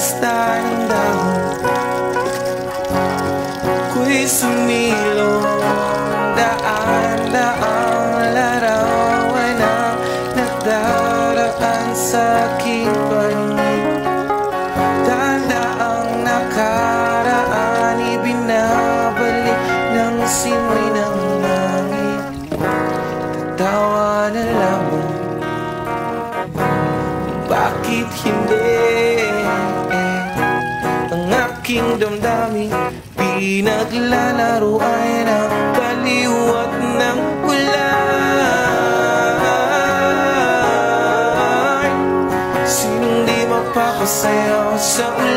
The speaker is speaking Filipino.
lista ng dahon, ako'y sumilong daan-daang larawan na nadaraan sa aking paningin. Daang nakaraan ibinabalik ng simoy ng langit. Tatawa na lamang, bakit hindi? Ang aking damdamin pinaglalaro ay ng kaliwat ng ulan. Sinong di mapapasayaw sa ulan?